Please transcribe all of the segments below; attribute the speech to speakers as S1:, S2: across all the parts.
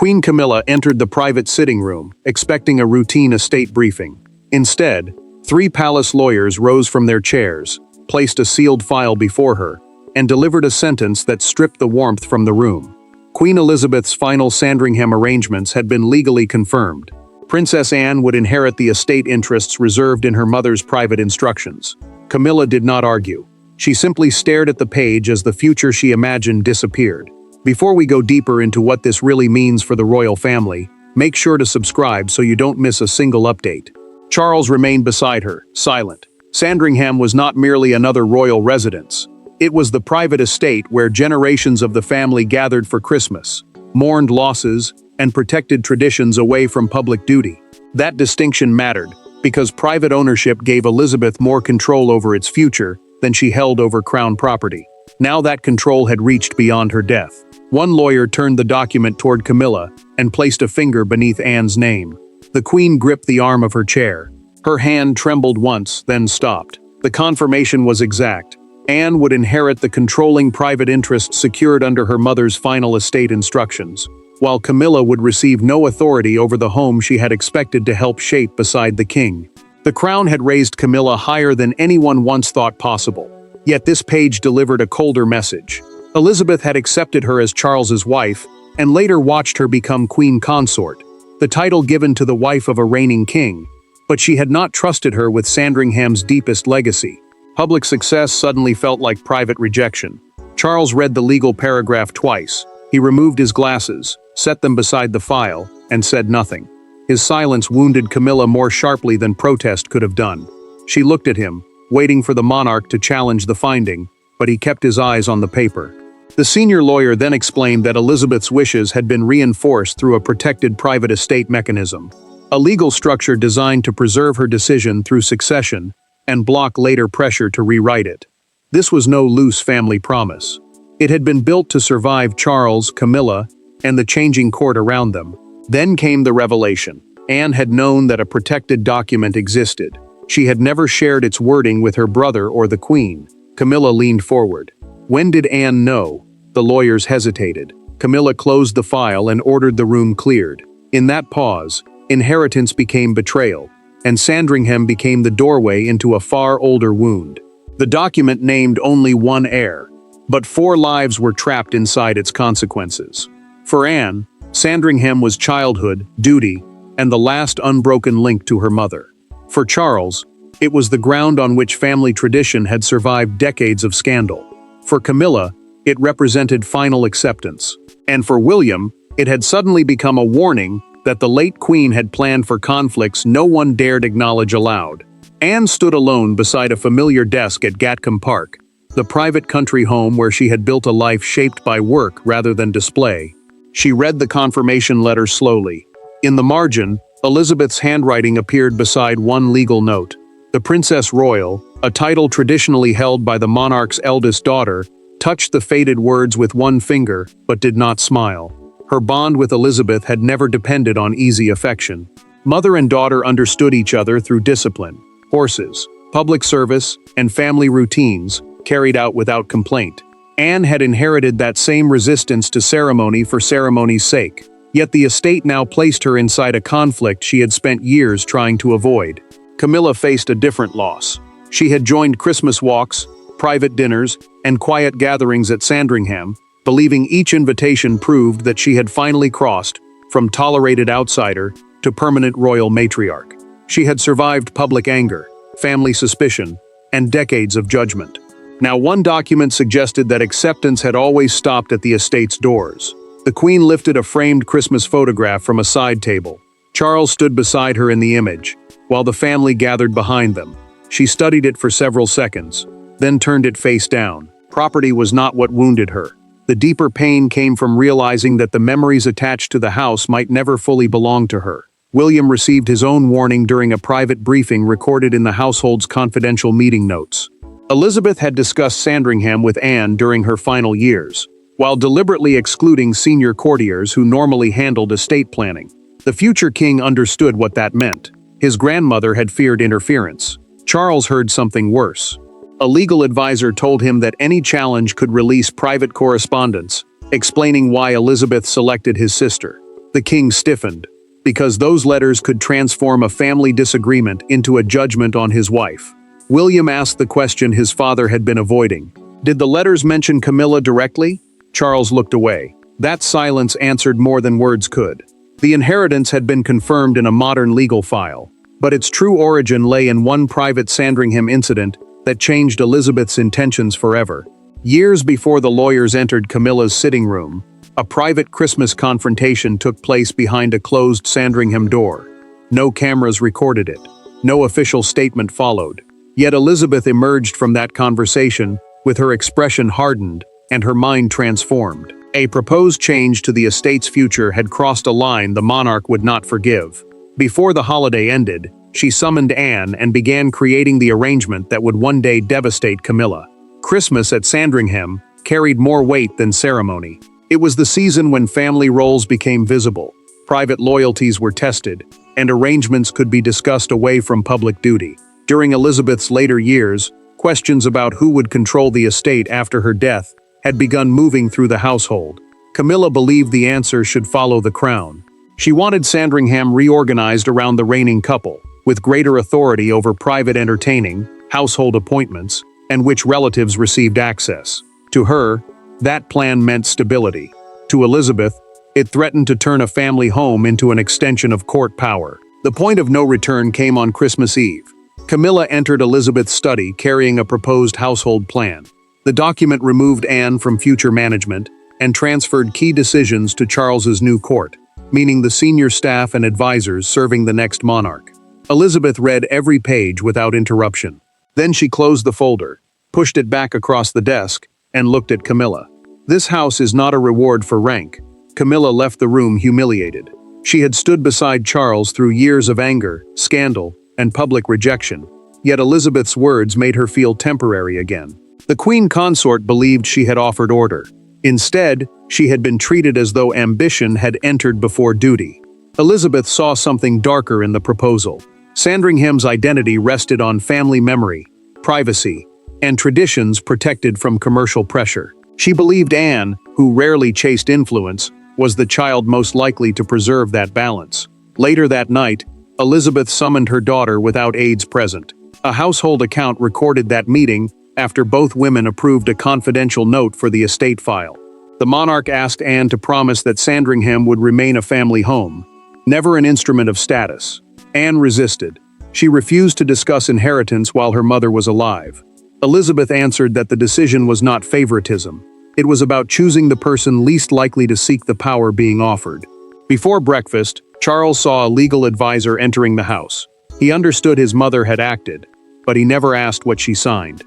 S1: Queen Camilla entered the private sitting room, expecting a routine estate briefing. Instead, three palace lawyers rose from their chairs, placed a sealed file before her, and delivered a sentence that stripped the warmth from the room. Queen Elizabeth's final Sandringham arrangements had been legally confirmed. Princess Anne would inherit the estate interests reserved in her mother's private instructions. Camilla did not argue. She simply stared at the page as the future she imagined disappeared. Before we go deeper into what this really means for the royal family, make sure to subscribe so you don't miss a single update. Charles remained beside her, silent. Sandringham was not merely another royal residence. It was the private estate where generations of the family gathered for Christmas, mourned losses, and protected traditions away from public duty. That distinction mattered, because private ownership gave Elizabeth more control over its future than she held over crown property. Now that control had reached beyond her death. One lawyer turned the document toward Camilla and placed a finger beneath Anne's name. The Queen gripped the arm of her chair. Her hand trembled once, then stopped. The confirmation was exact. Anne would inherit the controlling private interests secured under her mother's final estate instructions, while Camilla would receive no authority over the home she had expected to help shape beside the king. The crown had raised Camilla higher than anyone once thought possible. Yet this page delivered a colder message. Elizabeth had accepted her as Charles's wife, and later watched her become queen consort, the title given to the wife of a reigning king. But she had not trusted her with Sandringham's deepest legacy. Public success suddenly felt like private rejection. Charles read the legal paragraph twice. He removed his glasses, set them beside the file, and said nothing. His silence wounded Camilla more sharply than protest could have done. She looked at him, waiting for the monarch to challenge the finding, but he kept his eyes on the paper. The senior lawyer then explained that Elizabeth's wishes had been reinforced through a protected private estate mechanism, a legal structure designed to preserve her decision through succession and block later pressure to rewrite it. This was no loose family promise. It had been built to survive Charles, Camilla, and the changing court around them. Then came the revelation. Anne had known that a protected document existed. She had never shared its wording with her brother or the Queen. Camilla leaned forward. When did Anne know? The lawyers hesitated. Camilla closed the file and ordered the room cleared. In that pause, inheritance became betrayal, and Sandringham became the doorway into a far older wound. The document named only one heir, but 4 lives were trapped inside its consequences. For Anne, Sandringham was childhood, duty, and the last unbroken link to her mother. For Charles, it was the ground on which family tradition had survived decades of scandal. For Camilla, it represented final acceptance. And for William, it had suddenly become a warning that the late Queen had planned for conflicts no one dared acknowledge aloud. Anne stood alone beside a familiar desk at Gatcombe Park, the private country home where she had built a life shaped by work rather than display. She read the confirmation letter slowly. In the margin, Elizabeth's handwriting appeared beside one legal note. The Princess Royal, a title traditionally held by the monarch's eldest daughter, touched the faded words with one finger, but did not smile. Her bond with Elizabeth had never depended on easy affection. Mother and daughter understood each other through discipline, horses, public service, and family routines, carried out without complaint. Anne had inherited that same resistance to ceremony for ceremony's sake. Yet the estate now placed her inside a conflict she had spent years trying to avoid. Camilla faced a different loss. She had joined Christmas walks, private dinners, and quiet gatherings at Sandringham, believing each invitation proved that she had finally crossed from tolerated outsider to permanent royal matriarch. She had survived public anger, family suspicion, and decades of judgment. Now one document suggested that acceptance had always stopped at the estate's doors. The Queen lifted a framed Christmas photograph from a side table. Charles stood beside her in the image, while the family gathered behind them. She studied it for several seconds, then turned it face down. Property was not what wounded her. The deeper pain came from realizing that the memories attached to the house might never fully belong to her. William received his own warning during a private briefing recorded in the household's confidential meeting notes. Elizabeth had discussed Sandringham with Anne during her final years, while deliberately excluding senior courtiers who normally handled estate planning. The future king understood what that meant. His grandmother had feared interference. Charles heard something worse. A legal advisor told him that any challenge could release private correspondence, explaining why Elizabeth selected his sister. The king stiffened, because those letters could transform a family disagreement into a judgment on his wife. William asked the question his father had been avoiding. Did the letters mention Camilla directly? Charles looked away. That silence answered more than words could. The inheritance had been confirmed in a modern legal file, but its true origin lay in one private Sandringham incident that changed Elizabeth's intentions forever. Years before the lawyers entered Camilla's sitting room, a private Christmas confrontation took place behind a closed Sandringham door. No cameras recorded it. No official statement followed. Yet Elizabeth emerged from that conversation with her expression hardened and her mind transformed. A proposed change to the estate's future had crossed a line the monarch would not forgive. Before the holiday ended, she summoned Anne and began creating the arrangement that would one day devastate Camilla. Christmas at Sandringham carried more weight than ceremony. It was the season when family roles became visible, private loyalties were tested, and arrangements could be discussed away from public duty. During Elizabeth's later years, questions about who would control the estate after her death had begun moving through the household. Camilla believed the answer should follow the crown. She wanted Sandringham reorganized around the reigning couple, with greater authority over private entertaining, household appointments, and which relatives received access. To her, that plan meant stability. To Elizabeth, it threatened to turn a family home into an extension of court power. The point of no return came on Christmas Eve. Camilla entered Elizabeth's study carrying a proposed household plan. The document removed Anne from future management and transferred key decisions to Charles's new court, meaning the senior staff and advisors serving the next monarch. Elizabeth read every page without interruption. Then she closed the folder, pushed it back across the desk, and looked at Camilla. This house is not a reward for rank. Camilla left the room humiliated. She had stood beside Charles through years of anger, scandal, and public rejection, yet Elizabeth's words made her feel temporary again. The queen consort believed she had offered order. Instead, she had been treated as though ambition had entered before duty. Elizabeth saw something darker in the proposal. Sandringham's identity rested on family memory, privacy, and traditions protected from commercial pressure. She believed Anne, who rarely chased influence, was the child most likely to preserve that balance. Later that night, Elizabeth summoned her daughter without aides present. A household account recorded that meeting after both women approved a confidential note for the estate file. The monarch asked Anne to promise that Sandringham would remain a family home, never an instrument of status. Anne resisted. She refused to discuss inheritance while her mother was alive. Elizabeth answered that the decision was not favoritism. It was about choosing the person least likely to seek the power being offered. Before breakfast, Charles saw a legal advisor entering the house. He understood his mother had acted, but he never asked what she signed.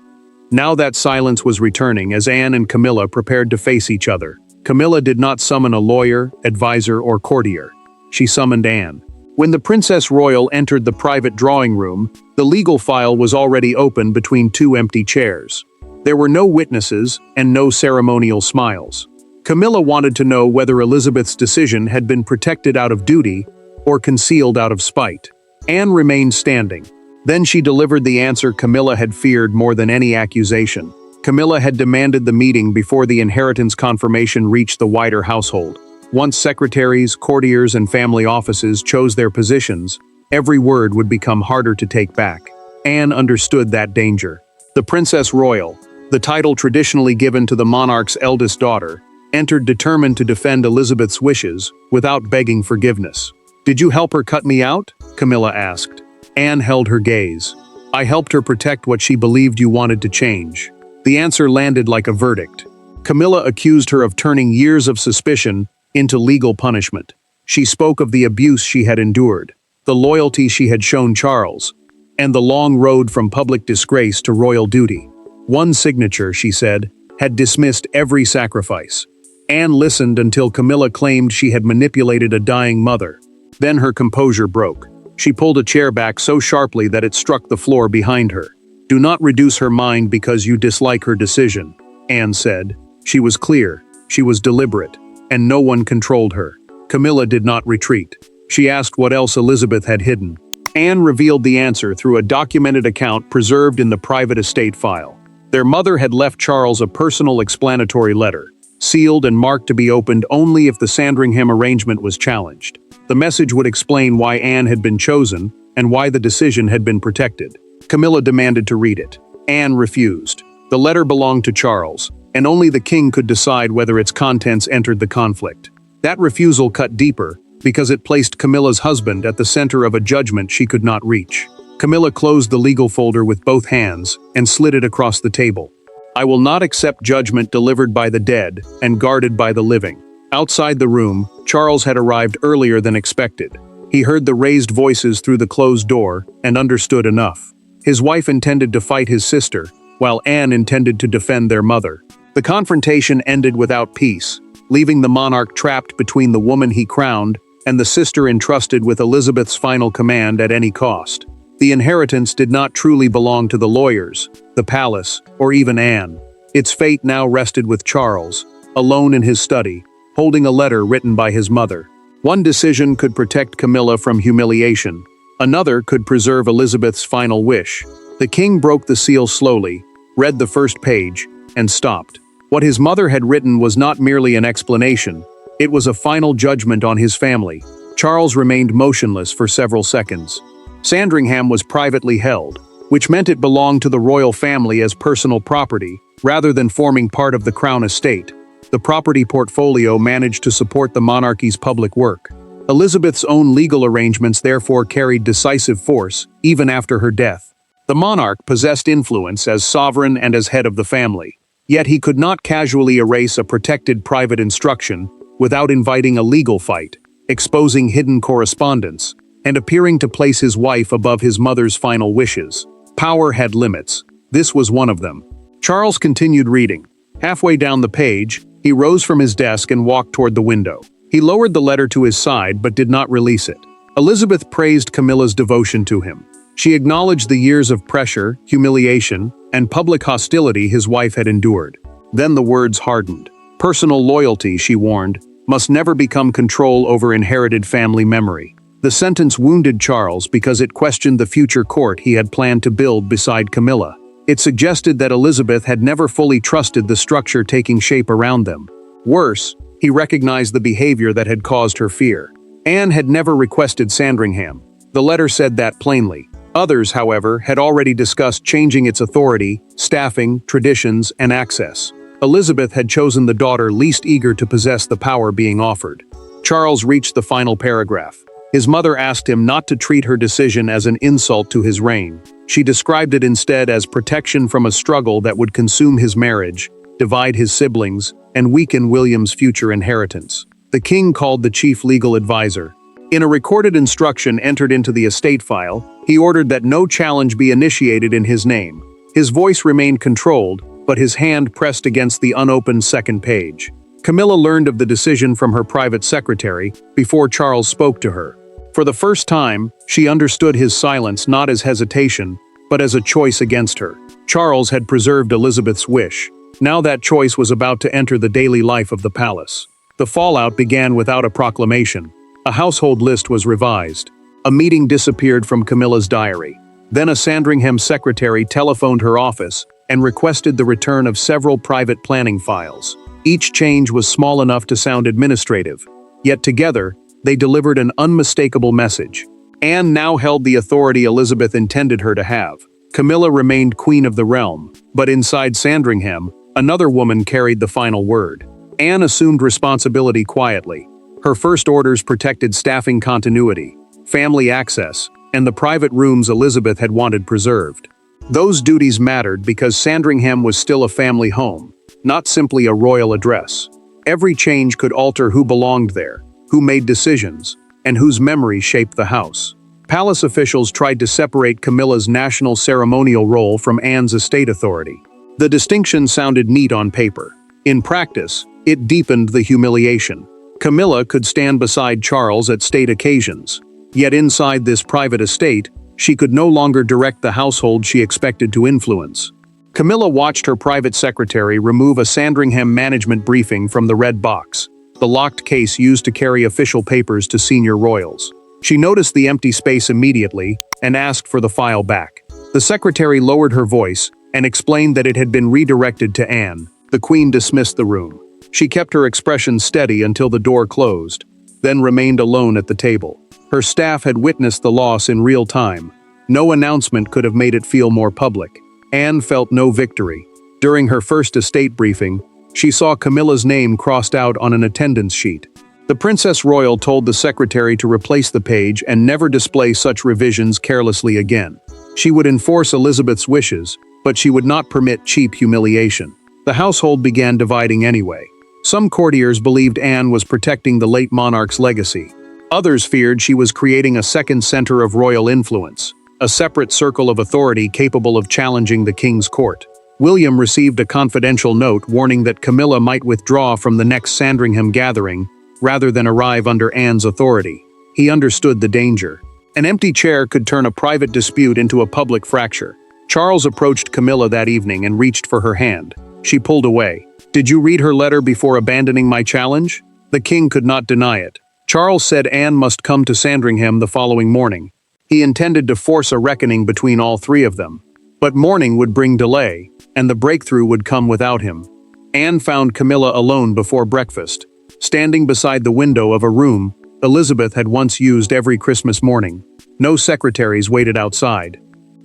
S1: Now that silence was returning as Anne and Camilla prepared to face each other. Camilla did not summon a lawyer, advisor, or courtier. She summoned Anne. When the Princess Royal entered the private drawing room, the legal file was already open between two empty chairs. There were no witnesses and no ceremonial smiles. Camilla wanted to know whether Elizabeth's decision had been protected out of duty or concealed out of spite. Anne remained standing. Then she delivered the answer Camilla had feared more than any accusation. Camilla had demanded the meeting before the inheritance confirmation reached the wider household. Once secretaries, courtiers, and family offices chose their positions, every word would become harder to take back. Anne understood that danger. The Princess Royal, the title traditionally given to the monarch's eldest daughter, entered determined to defend Elizabeth's wishes without begging forgiveness. "Did you help her cut me out?" Camilla asked. Anne held her gaze. "I helped her protect what she believed you wanted to change." The answer landed like a verdict. Camilla accused her of turning years of suspicion into legal punishment. She spoke of the abuse she had endured, the loyalty she had shown Charles, and the long road from public disgrace to royal duty. One signature, she said, had dismissed every sacrifice. Anne listened until Camilla claimed she had manipulated a dying mother. Then her composure broke. She pulled a chair back so sharply that it struck the floor behind her. "Do not reduce her mind because you dislike her decision," Anne said. She was clear, she was deliberate, and no one controlled her. Camilla did not retreat. She asked what else Elizabeth had hidden. Anne revealed the answer through a documented account preserved in the private estate file. Their mother had left Charles a personal explanatory letter. sealed and marked to be opened only if the Sandringham arrangement was challenged. The message would explain why Anne had been chosen and why the decision had been protected. Camilla demanded to read it. Anne refused. The letter belonged to Charles, and only the king could decide whether its contents entered the conflict. That refusal cut deeper, because it placed Camilla's husband at the center of a judgment she could not reach. Camilla closed the legal folder with both hands and slid it across the table. "I will not accept judgment delivered by the dead and guarded by the living." Outside the room, Charles had arrived earlier than expected. He heard the raised voices through the closed door and understood enough. His wife intended to fight his sister, while Anne intended to defend their mother. The confrontation ended without peace, leaving the monarch trapped between the woman he crowned and the sister entrusted with Elizabeth's final command at any cost. The inheritance did not truly belong to the lawyers, the palace, or even Anne. Its fate now rested with Charles, alone in his study, holding a letter written by his mother. One decision could protect Camilla from humiliation. Another could preserve Elizabeth's final wish. The king broke the seal slowly, read the first page, and stopped. What his mother had written was not merely an explanation. It was a final judgment on his family. Charles remained motionless for several seconds. Sandringham was privately held, which meant it belonged to the royal family as personal property, rather than forming part of the crown estate. The property portfolio managed to support the monarchy's public work. Elizabeth's own legal arrangements therefore carried decisive force, even after her death. The monarch possessed influence as sovereign and as head of the family. Yet he could not casually erase a protected private instruction without inviting a legal fight, exposing hidden correspondence, and appearing to place his wife above his mother's final wishes. Power had limits. This was one of them. Charles continued reading. Halfway down the page, he rose from his desk and walked toward the window. He lowered the letter to his side but did not release it. Elizabeth praised Camilla's devotion to him. She acknowledged the years of pressure, humiliation, and public hostility his wife had endured. Then the words hardened. Personal loyalty, she warned, must never become control over inherited family memory. The sentence wounded Charles because it questioned the future court he had planned to build beside Camilla. It suggested that Elizabeth had never fully trusted the structure taking shape around them. Worse, he recognized the behavior that had caused her fear. Anne had never requested Sandringham. The letter said that plainly. Others, however, had already discussed changing its authority, staffing, traditions, and access. Elizabeth had chosen the daughter least eager to possess the power being offered. Charles reached the final paragraph. His mother asked him not to treat her decision as an insult to his reign. She described it instead as protection from a struggle that would consume his marriage, divide his siblings, and weaken William's future inheritance. The king called the chief legal advisor. In a recorded instruction entered into the estate file, he ordered that no challenge be initiated in his name. His voice remained controlled, but his hand pressed against the unopened second page. Camilla learned of the decision from her private secretary before Charles spoke to her. For the first time, she understood his silence not as hesitation, but as a choice against her. Charles had preserved Elizabeth's wish. Now that choice was about to enter the daily life of the palace. The fallout began without a proclamation. A household list was revised. A meeting disappeared from Camilla's diary. Then a Sandringham secretary telephoned her office and requested the return of several private planning files. Each change was small enough to sound administrative, yet together, they delivered an unmistakable message. Anne now held the authority Elizabeth intended her to have. Camilla remained queen of the realm, but inside Sandringham, another woman carried the final word. Anne assumed responsibility quietly. Her first orders protected staffing continuity, family access, and the private rooms Elizabeth had wanted preserved. Those duties mattered because Sandringham was still a family home, not simply a royal address. Every change could alter who belonged there, who made decisions, and whose memory shaped the house. Palace officials tried to separate Camilla's national ceremonial role from Anne's estate authority. The distinction sounded neat on paper. In practice, it deepened the humiliation. Camilla could stand beside Charles at state occasions. Yet inside this private estate, she could no longer direct the household she expected to influence. Camilla watched her private secretary remove a Sandringham management briefing from the red box, the locked case used to carry official papers to senior royals. She noticed the empty space immediately and asked for the file back. The secretary lowered her voice and explained that it had been redirected to Anne. The queen dismissed the room. She kept her expression steady until the door closed, then remained alone at the table. Her staff had witnessed the loss in real time. No announcement could have made it feel more public. Anne felt no victory. During her first estate briefing, she saw Camilla's name crossed out on an attendance sheet. The Princess Royal told the secretary to replace the page and never display such revisions carelessly again. She would enforce Elizabeth's wishes, but she would not permit cheap humiliation. The household began dividing anyway. Some courtiers believed Anne was protecting the late monarch's legacy. Others feared she was creating a second center of royal influence, a separate circle of authority capable of challenging the king's court. William received a confidential note warning that Camilla might withdraw from the next Sandringham gathering rather than arrive under Anne's authority. He understood the danger. An empty chair could turn a private dispute into a public fracture. Charles approached Camilla that evening and reached for her hand. She pulled away. "Did you read her letter before abandoning my challenge?" The king could not deny it. Charles said Anne must come to Sandringham the following morning. He intended to force a reckoning between all three of them. But morning would bring delay, and the breakthrough would come without him. Anne found Camilla alone before breakfast. Standing beside the window of a room Elizabeth had once used every Christmas morning. No secretaries waited outside.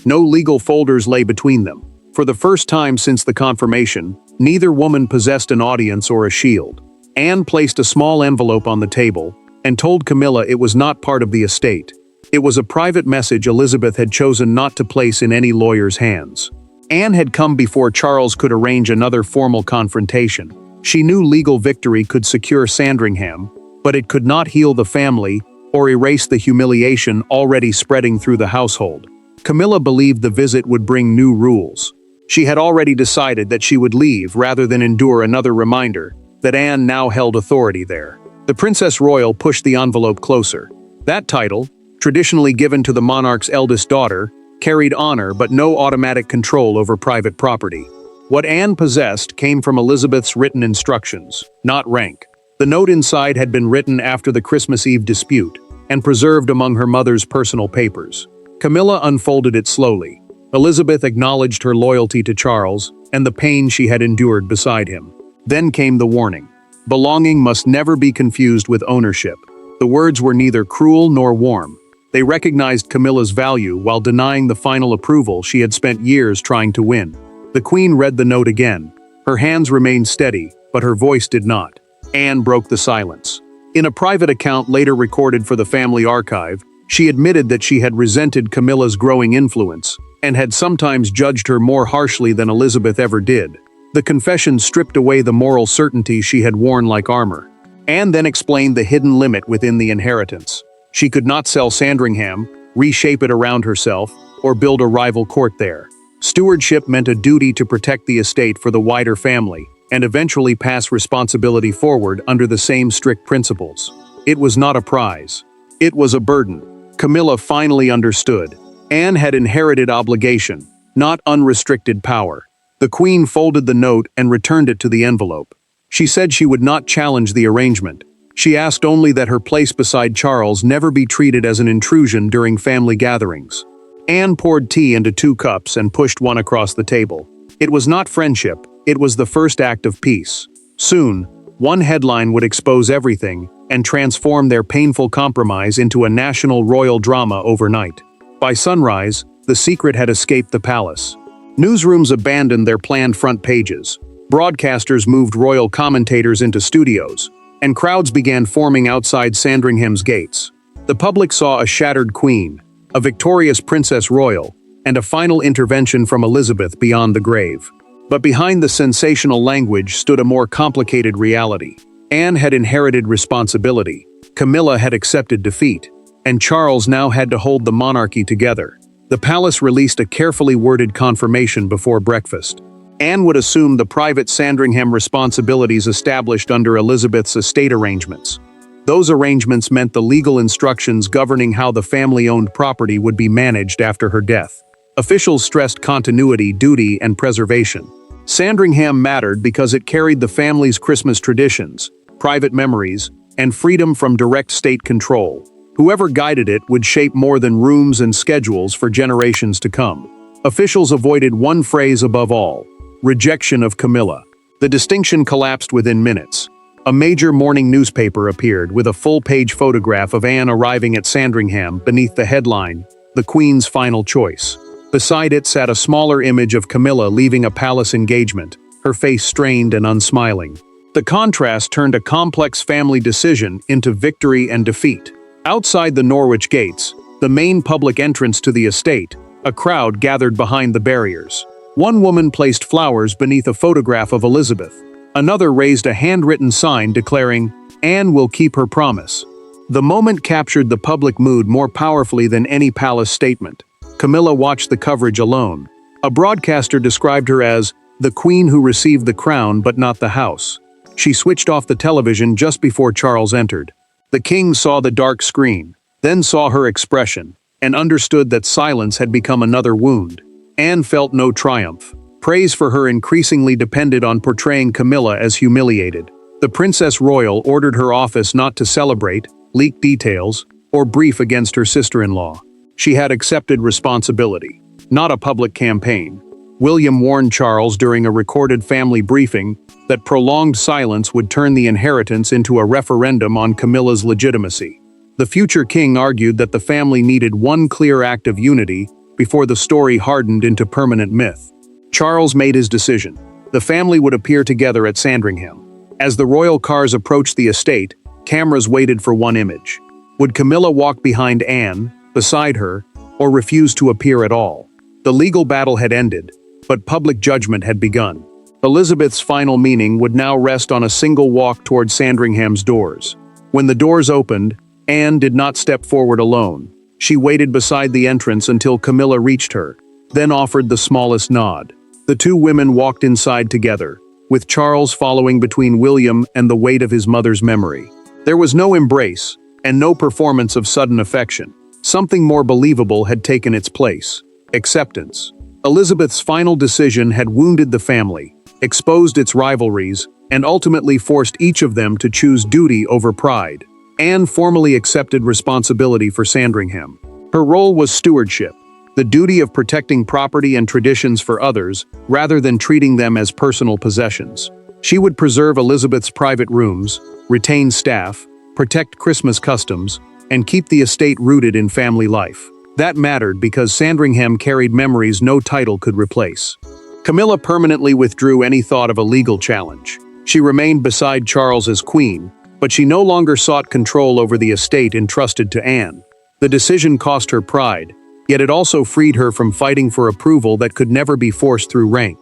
S1: No legal folders lay between them. For the first time since the confirmation, neither woman possessed an audience or a shield. Anne placed a small envelope on the table and told Camilla it was not part of the estate. It was a private message Elizabeth had chosen not to place in any lawyer's hands. Anne had come before Charles could arrange another formal confrontation. She knew legal victory could secure Sandringham, but it could not heal the family or erase the humiliation already spreading through the household. Camilla believed the visit would bring new rules. She had already decided that she would leave rather than endure another reminder that Anne now held authority there. The Princess Royal pushed the envelope closer. That title, traditionally given to the monarch's eldest daughter, carried honor but no automatic control over private property. What Anne possessed came from Elizabeth's written instructions, not rank. The note inside had been written after the Christmas Eve dispute and preserved among her mother's personal papers. Camilla unfolded it slowly. Elizabeth acknowledged her loyalty to Charles and the pain she had endured beside him. Then came the warning. Belonging must never be confused with ownership. The words were neither cruel nor warm. They recognized Camilla's value while denying the final approval she had spent years trying to win. The Queen read the note again. Her hands remained steady, but her voice did not. Anne broke the silence. In a private account later recorded for the family archive, she admitted that she had resented Camilla's growing influence and had sometimes judged her more harshly than Elizabeth ever did. The confession stripped away the moral certainty she had worn like armor. Anne then explained the hidden limit within the inheritance. She could not sell Sandringham, reshape it around herself, or build a rival court there. Stewardship meant a duty to protect the estate for the wider family, and eventually pass responsibility forward under the same strict principles. It was not a prize. It was a burden. Camilla finally understood. Anne had inherited obligation, not unrestricted power. The Queen folded the note and returned it to the envelope. She said she would not challenge the arrangement. She asked only that her place beside Charles never be treated as an intrusion during family gatherings. Anne poured tea into 2 cups and pushed one across the table. It was not friendship, it was the first act of peace. Soon, one headline would expose everything and transform their painful compromise into a national royal drama overnight. By sunrise, the secret had escaped the palace. Newsrooms abandoned their planned front pages. Broadcasters moved royal commentators into studios, and crowds began forming outside Sandringham's gates. The public saw a shattered queen, a victorious Princess Royal, and a final intervention from Elizabeth beyond the grave. But behind the sensational language stood a more complicated reality. Anne had inherited responsibility, Camilla had accepted defeat, and Charles now had to hold the monarchy together. The palace released a carefully worded confirmation before breakfast. Anne would assume the private Sandringham responsibilities established under Elizabeth's estate arrangements. Those arrangements meant the legal instructions governing how the family-owned property would be managed after her death. Officials stressed continuity, duty, and preservation. Sandringham mattered because it carried the family's Christmas traditions, private memories, and freedom from direct state control. Whoever guided it would shape more than rooms and schedules for generations to come. Officials avoided one phrase above all: rejection of Camilla. The distinction collapsed within minutes. A major morning newspaper appeared with a full-page photograph of Anne arriving at Sandringham beneath the headline, "The Queen's Final Choice." Beside it sat a smaller image of Camilla leaving a palace engagement, her face strained and unsmiling. The contrast turned a complex family decision into victory and defeat. Outside the Norwich gates, the main public entrance to the estate, a crowd gathered behind the barriers. One woman placed flowers beneath a photograph of Elizabeth. Another raised a handwritten sign declaring, "Anne will keep her promise." The moment captured the public mood more powerfully than any palace statement. Camilla watched the coverage alone. A broadcaster described her as the queen who received the crown but not the house. She switched off the television just before Charles entered. The king saw the dark screen, then saw her expression, and understood that silence had become another wound. Anne felt no triumph. Praise for her increasingly depended on portraying Camilla as humiliated. The Princess Royal ordered her office not to celebrate, leak details, or brief against her sister-in-law. She had accepted responsibility, not a public campaign. William warned Charles during a recorded family briefing that prolonged silence would turn the inheritance into a referendum on Camilla's legitimacy. The future king argued that the family needed one clear act of unity before the story hardened into permanent myth. Charles made his decision. The family would appear together at Sandringham. As the royal cars approached the estate, cameras waited for one image. Would Camilla walk behind Anne, beside her, or refuse to appear at all? The legal battle had ended, but public judgment had begun. Elizabeth's final meaning would now rest on a single walk toward Sandringham's doors. When the doors opened, Anne did not step forward alone. She waited beside the entrance until Camilla reached her, then offered the smallest nod. The two women walked inside together, with Charles following between William and the weight of his mother's memory. There was no embrace, and no performance of sudden affection. Something more believable had taken its place: acceptance. Elizabeth's final decision had wounded the family, exposed its rivalries, and ultimately forced each of them to choose duty over pride. Anne formally accepted responsibility for Sandringham. Her role was stewardship, the duty of protecting property and traditions for others, rather than treating them as personal possessions. She would preserve Elizabeth's private rooms, retain staff, protect Christmas customs, and keep the estate rooted in family life. That mattered because Sandringham carried memories no title could replace. Camilla permanently withdrew any thought of a legal challenge. She remained beside Charles as queen, but she no longer sought control over the estate entrusted to Anne. The decision cost her pride, yet it also freed her from fighting for approval that could never be forced through rank.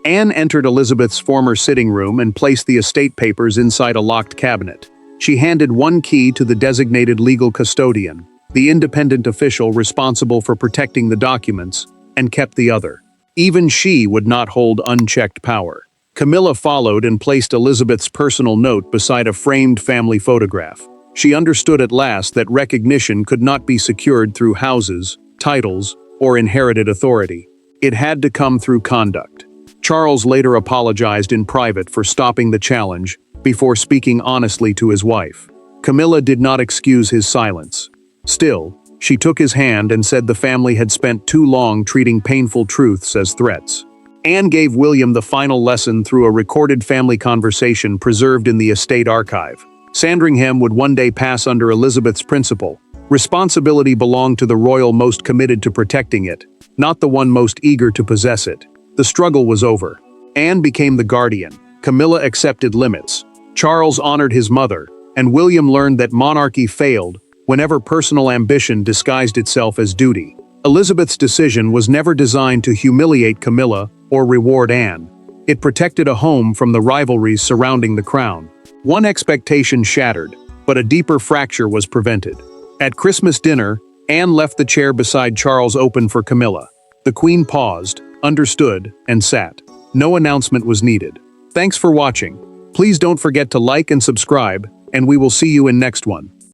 S1: Anne entered Elizabeth's former sitting room and placed the estate papers inside a locked cabinet. She handed one key to the designated legal custodian, the independent official responsible for protecting the documents, and kept the other. Even she would not hold unchecked power. Camilla followed and placed Elizabeth's personal note beside a framed family photograph. She understood at last that recognition could not be secured through houses, titles, or inherited authority. It had to come through conduct. Charles later apologized in private for stopping the challenge, before speaking honestly to his wife. Camilla did not excuse his silence. Still, she took his hand and said the family had spent too long treating painful truths as threats. Anne gave William the final lesson through a recorded family conversation preserved in the estate archive. Sandringham would one day pass under Elizabeth's principle. Responsibility belonged to the royal most committed to protecting it, not the one most eager to possess it. The struggle was over. Anne became the guardian. Camilla accepted limits. Charles honored his mother, and William learned that monarchy failed whenever personal ambition disguised itself as duty. Elizabeth's decision was never designed to humiliate Camilla or reward Anne. It protected a home from the rivalries surrounding the crown. One expectation shattered, but a deeper fracture was prevented. At Christmas dinner, Anne left the chair beside Charles open for Camilla. The Queen paused, understood, and sat. No announcement was needed. Thanks for watching. Please don't forget to like and subscribe, and we will see you in next one.